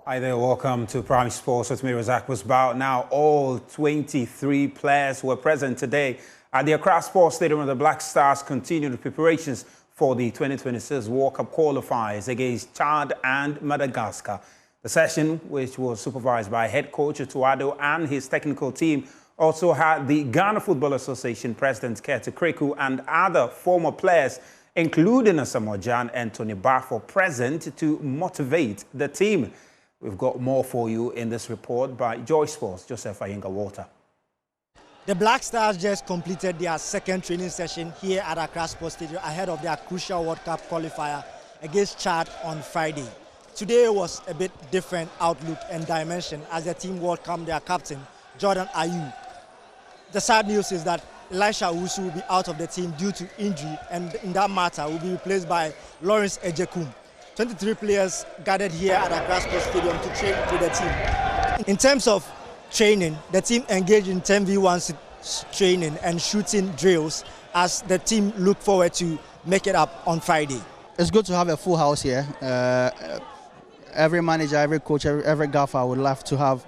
Hi there, welcome to Prime Sports with me, Razak Musbao. Now, all 23 players were present today at the Accra Sports Stadium where the Black Stars continued preparations for the 2026 World Cup Qualifiers against Chad and Madagascar. The session, which was supervised by head coach Tuado and his technical team, also had the Ghana Football Association President Kete Kreku and other former players, including Asamoah Gyan and Tony Bafo, present to motivate the team. We've got more for you in this report by Joy Sports' Joseph Ayinga-Walter. The Black Stars just completed their second training session here at Accra Sports Stadium ahead of their crucial World Cup qualifier against Chad on Friday. Today was a bit different outlook and dimension as the team welcomed their captain, Jordan Ayew. The sad news is that Elisha Owusu will be out of the team due to injury, and in that matter will be replaced by Lawrence Ejekum. 23 players gathered here at Accra Sports Stadium to train with the team. In terms of training, the team engaged in 10v1 training and shooting drills as the team look forward to make it up on Friday. It's good to have a full house here. Every manager, every coach, every gaffer would love to have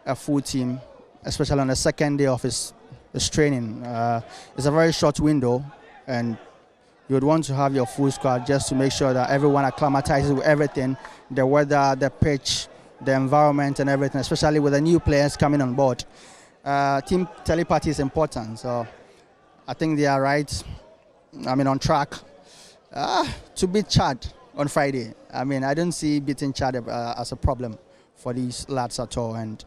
a full team, especially on the second day of his training. It's a very short window, and you would want to have your full squad just to make sure that everyone acclimatizes with everything, the weather, the pitch, the environment and everything, especially with the new players coming on board. Team telepathy is important, so I think they are right. On track to beat Chad on Friday. I don't see beating Chad as a problem for these lads at all, and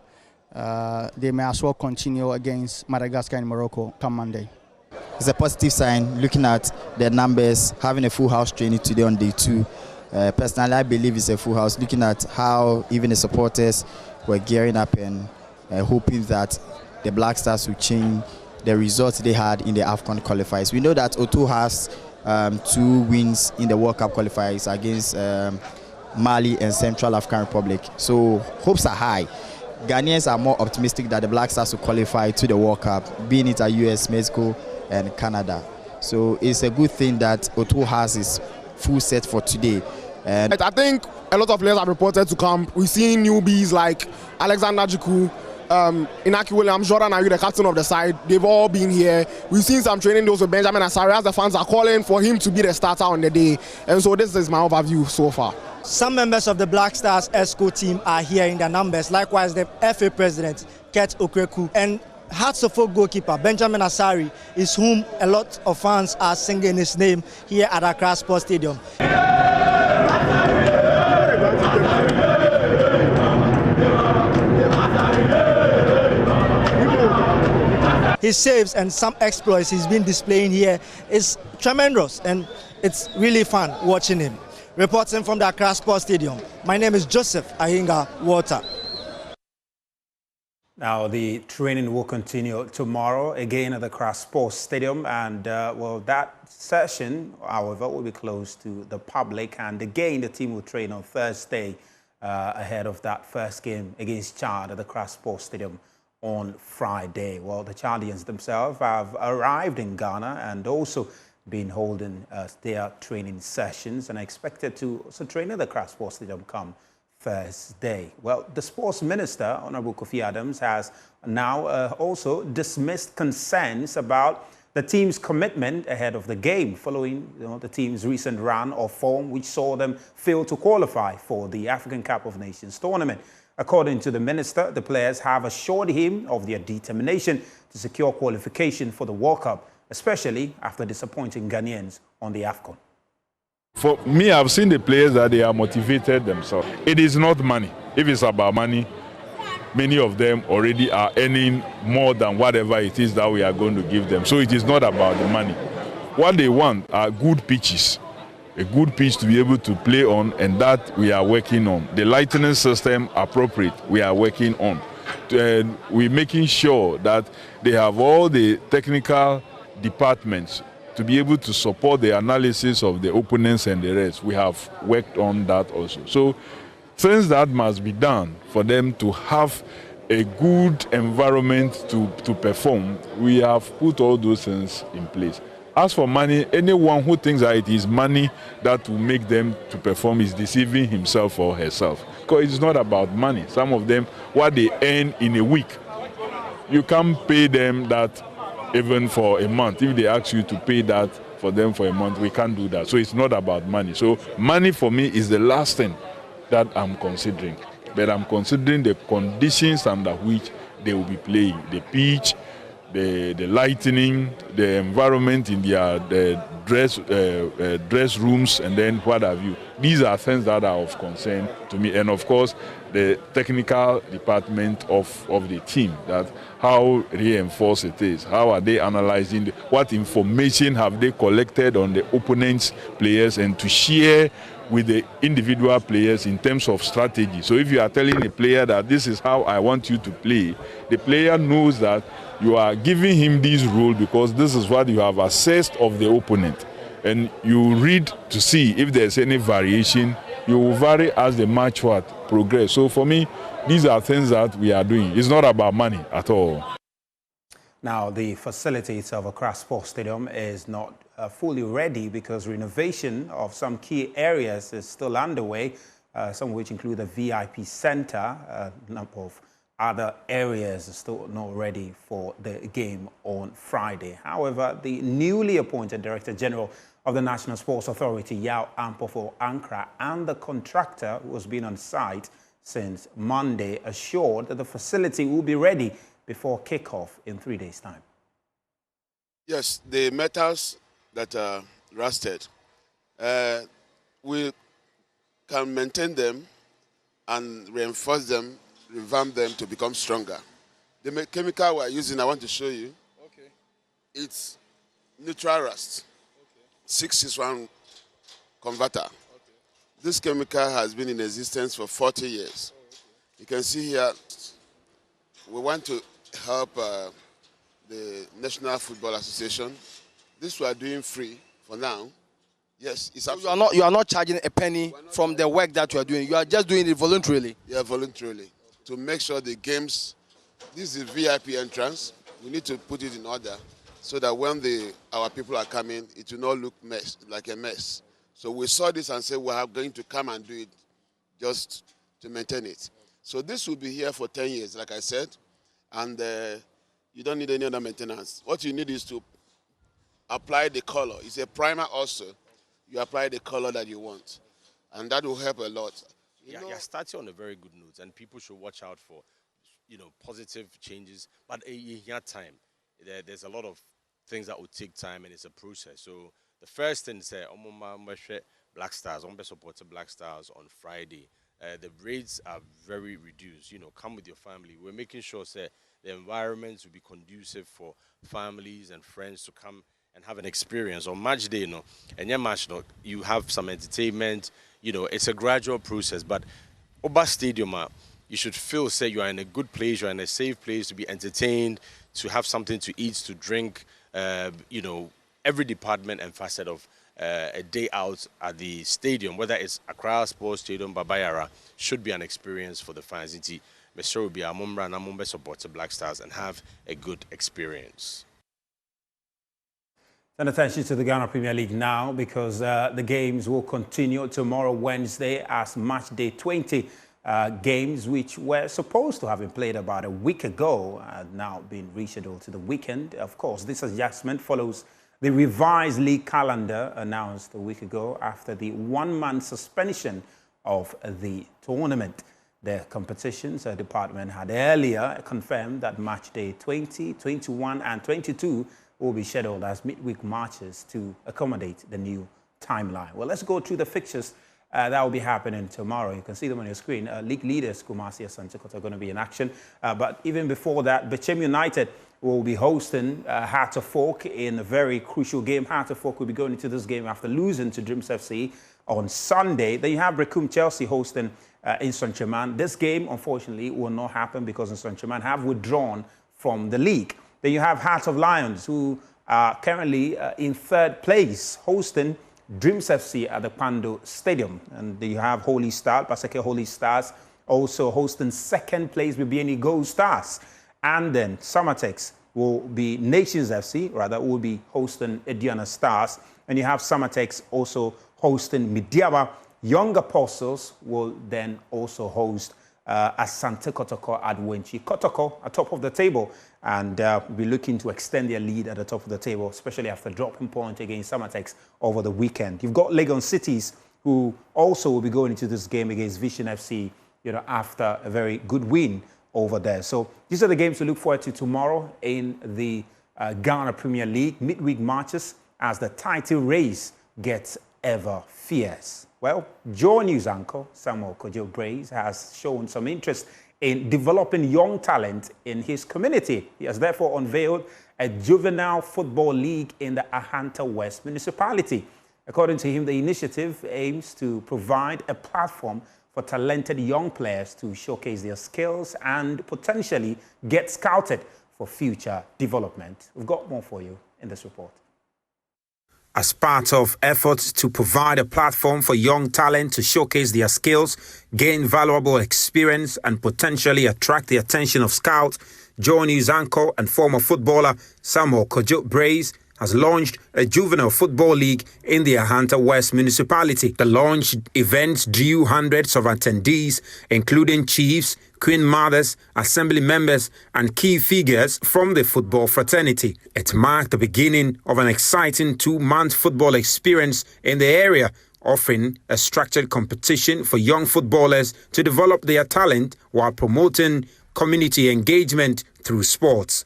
they may as well continue against Madagascar and Morocco come Monday. It's a positive sign looking at the numbers, having a full house training today on day 2. Personally, I believe it's a full house, looking at how even the supporters were gearing up and hoping that the Black Stars will change the results they had in the AFCON qualifiers. We know that Otu has 2 wins in the World Cup qualifiers against Mali and Central African Republic, so hopes are high. Ghanaians are more optimistic that the Black Stars will qualify to the World Cup, being it US, Mexico and Canada. So it's a good thing that Otu has his full set for today. And I think a lot of players are reported to come. We've seen newbies like Alexander Jiku, Inaki Williams, Jordan Ayew, the captain of the side. They've all been here. We've seen some training those with Benjamin Asare as the fans are calling for him to be the starter on the day. And so this is my overview so far. Some members of the Black Stars ESCO team are here in their numbers. Likewise, the FA president, Kete Kreku, and Hearts of Oak goalkeeper Benjamin Asare is whom a lot of fans are singing his name here at Accra Sports Stadium. His saves and some exploits he's been displaying here is tremendous, and it's really fun watching him. Reporting from the Accra Sports Stadium, my name is Joseph Ayinga-Walter. Now, the training will continue tomorrow again at the Accra Sports Stadium, and that session, however, will be closed to the public, and again the team will train on Thursday ahead of that first game against Chad at the Accra Sports Stadium on Friday. Well, the Chadians themselves have arrived in Ghana and also been holding their training sessions and are expected to also train at the Accra Sports Stadium come Thursday. Well, the sports minister, Honorable Kofi Adams, has now also dismissed concerns about the team's commitment ahead of the game following the team's recent run of form, which saw them fail to qualify for the African Cup of Nations tournament. According to the minister, the players have assured him of their determination to secure qualification for the World Cup, especially after disappointing Ghanaians on the AFCON. For me, I've seen the players that they are motivated themselves. It is not money. If it's about money, many of them already are earning more than whatever it is that we are going to give them. So it is not about the money. What they want are good pitches, a good pitch to be able to play on, and that we are working on. The lighting system appropriate, we are working on. And we're making sure that they have all the technical departments to be able to support the analysis of the opponents and the rest. We have worked on that also. So things that must be done for them to have a good environment to perform, we have put all those things in place. As for money, anyone who thinks that it is money that will make them to perform is deceiving himself or herself. because it's not about money. Some of them, what they earn in a week, you can't pay them that even for a month. If they ask you to pay that for them for a month, we can't do that. So it's not about money. So money for me is the last thing that I'm considering. But I'm considering the conditions under which they will be playing. The pitch, the lighting, the environment in the dress rooms, and then what have you. These are things that are of concern to me. And of course, the technical department of the team, that how reinforced it is, how are they analyzing, what information have they collected on the opponent's players, and to share with the individual players in terms of strategy. So if you are telling a player that this is how I want you to play, the player knows that you are giving him this role because this is what you have assessed of the opponent. And you read to see if there's any variation. You will vary as the match progress. So for me, these are things that we are doing. It's not about money at all. Now, the facilities of Accra Sports Stadium is not fully ready because renovation of some key areas is still underway, some of which include the VIP center. A number of other areas are still not ready for the game on Friday. However, the newly appointed Director General of the National Sports Authority, Yao Ampofo Ankra, and the contractor, who has been on site since Monday, assured that the facility will be ready before kickoff in 3 days' time. Yes, the metals that are rusted, we can maintain them and reinforce them, revamp them to become stronger. The chemical we're using, I want to show you. Okay. It's neutral rust. Okay. 661 converter. Okay. This chemical has been in existence for 40 years. Oh, okay. You can see here, we want to help the National Football Association. This we are doing free for now. Yes, it's so you are not charging a penny from the work that you are doing. You are just doing it voluntarily. Yeah, voluntarily. To make sure the games, this is VIP entrance. We need to put it in order so that when our people are coming, it will not look like a mess. So we saw this and said we are going to come and do it just to maintain it. So this will be here for 10 years, like I said, and you don't need any other maintenance. What you need is to apply the color. It's a primer also. You apply the color that you want, and that will help a lot. You're starting on a very good note, and people should watch out for, positive changes. But in time, there's a lot of things that will take time, and it's a process. So the first thing is, Black Stars, supported Black Stars on Friday. The rates are very reduced. Come with your family. We're making sure the environments will be conducive for families and friends to come and have an experience on match day. And your match, you have some entertainment. It's a gradual process. But Oba Stadium, you should feel, you are in a good place, you're in a safe place to be entertained, to have something to eat, to drink. Every department and facet of a day out at the stadium, whether it's Accra Sports Stadium, Babayara, should be an experience for the fans. Mr. Ruby, Amumbra and Amumbe support the Black Stars and have a good experience. Turn attention to the Ghana Premier League now, because the games will continue tomorrow, Wednesday, as match day 20. Games which were supposed to have been played about a week ago have now been rescheduled to the weekend. Of course, this adjustment follows the revised league calendar announced a week ago after the one-month suspension of the tournament. The competitions department had earlier confirmed that match day 20, 21 and 22 will be scheduled as midweek matches to accommodate the new timeline. Well, let's go through the fixtures that will be happening tomorrow. You can see them on your screen. League leaders Kumasi and Santikot are going to be in action. But even before that, Bechem United will be hosting Heart of Folk in a very crucial game. Heart of Folk will be going into this game after losing to Dreams FC on Sunday. Then you have Brecum Chelsea hosting in Saint-Germain. This game, unfortunately, will not happen because Saint-Germain have withdrawn from the league. Then you have Heart of Lions, who are currently in third place, hosting Dreams FC at the Pando Stadium. And then you have Holy Stars, Baseke Holy Stars, also hosting second place with BNE Gold Stars. And then Summertex will be Nations FC, will be hosting Ediana Stars. And you have Summertex also hosting Midiaba Young Apostles will then also host Asante Kotoko at Wenchi. Kotoko atop of the table, and will be looking to extend their lead at the top of the table, especially after dropping point against Samatex over the weekend. You've got Legon Cities, who also will be going into this game against Vision FC, after a very good win over there. So these are the games to look forward to tomorrow in the Ghana Premier League midweek matches as the title race gets ever fierce. Well, Joe News anchor Samuel Kojo Brace has shown some interest in developing young talent in his community. He has therefore unveiled a juvenile football league in the Ahanta West municipality. According to him, the initiative aims to provide a platform for talented young players to showcase their skills and potentially get scouted for future development. We've got more for you in this report. As part of efforts to provide a platform for young talent to showcase their skills, gain valuable experience, and potentially attract the attention of scouts, Joe News anchor and former footballer Samuel Kojo Brace has launched a juvenile football league in the Ahanta West municipality. The launch event drew hundreds of attendees, including chiefs, queen mothers, assembly members, and key figures from the football fraternity. It marked the beginning of an exciting 2-month football experience in the area, offering a structured competition for young footballers to develop their talent while promoting community engagement through sports.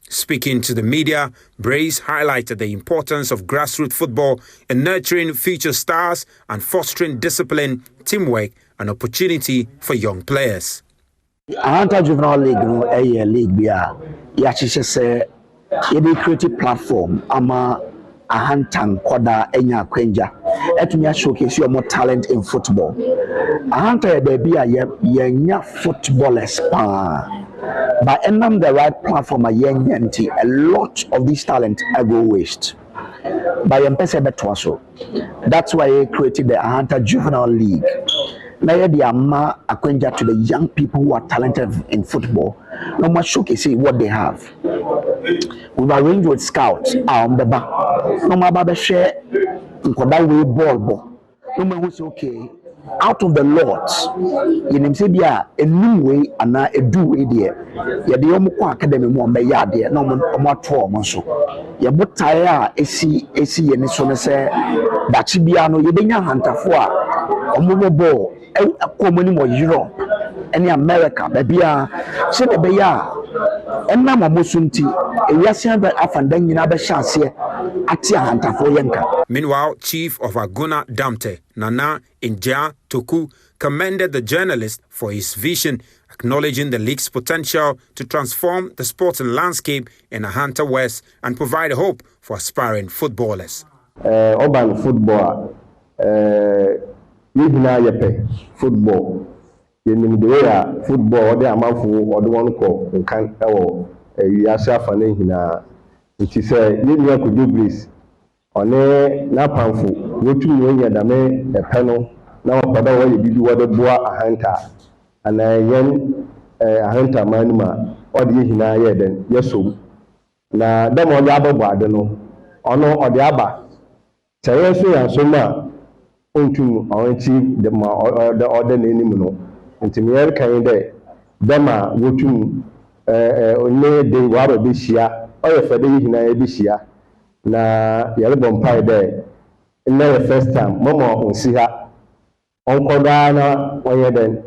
Speaking to the media, Brace highlighted the importance of grassroots football in nurturing future stars and fostering discipline, teamwork, and opportunity for young players. Ahanta Juvenile League no a league bia ya chise se ye creative platform ama Ahanta nkoda enya kwenja etumi showcase your more talent in football. Ahanta e baby ye nya footballers pa. By enam the right platform a lot of this talent go waste. By so. That's why I created the Ahanta Juvenile League. Now the ama akwenja to the young people who are talented in football. No more showcase what they have. We've arranged with scouts on the back. No more share way ball. No more say okay. Out of the lots, in Msebia, a new way and a do idea. Ya the Omo Academy more by yadia, no more 12 months. Ya but tire, AC, and so say, Bachibiano, Yedina Hunter for Omo ball, a common more Europe, any America, baby, said the Baya, and Mama Musunti, a Yassian that often then in other chance here at Hunter for Yanka. Meanwhile, Chief of Aguna Damte, Nana Inja Toku, commended the journalist for his vision, acknowledging the league's potential to transform the sporting landscape in Ahanta West and provide hope for aspiring footballers. Urban football, football. The football, the amount for the one call in can you are suffering it is a you could do this. On a napamfo, what you know, a panel, now Pada will be what the boa a hunter, and a young a hunter manuma, or the Hina then, yes, so. Now, them on the other bardo, or no, or the Abba. Seriously, and so much, unto our chief, the order name, and to me, kind of, them are what you only the water this year, or if I didn't this year. Na yalibon pai there in the first time mama on see her on na oye den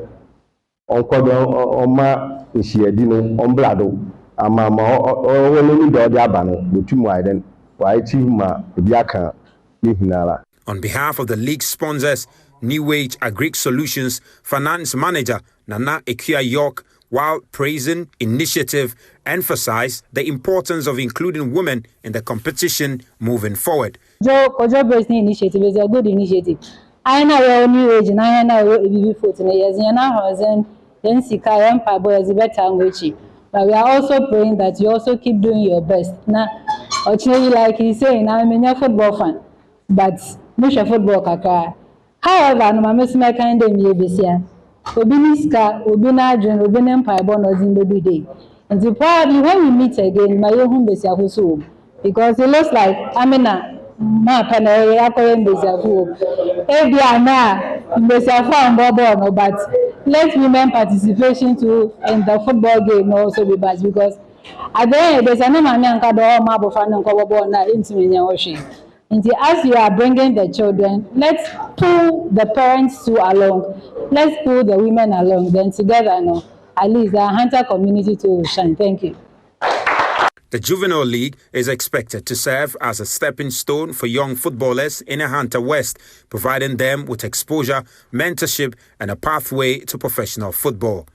on oma ishiedino on blado amama o ni do dia ba no botumu aiden why chief ma biaka ni hinala. On behalf of the league sponsors, New Age Agric Solutions Finance Manager Nana Ekia York, while praising initiative, emphasized the importance of including women in the competition moving forward. Kojo Brace initiative is a good initiative. I know New Age and I know BB14 years and now then Sika Empire Boy is better and but we are also praying that you also keep doing your best. Now, actually, like he's saying, I'm a football fan, but not a football kaka. However, I'm a kind of this year. Obiniska, Obinadrin, Obin Empire born was in the day. And so probably when we meet again, my home base because it looks like Amina, my panel, but let women participation too in the football game also be bad, because at the end there's a number as you are bringing the children, let's pull the parents too along, let's pull the women along, then together, at least the Hunter community to shine. Thank you. The Juvenile League is expected to serve as a stepping stone for young footballers in Ahanta West, providing them with exposure, mentorship, and a pathway to professional football.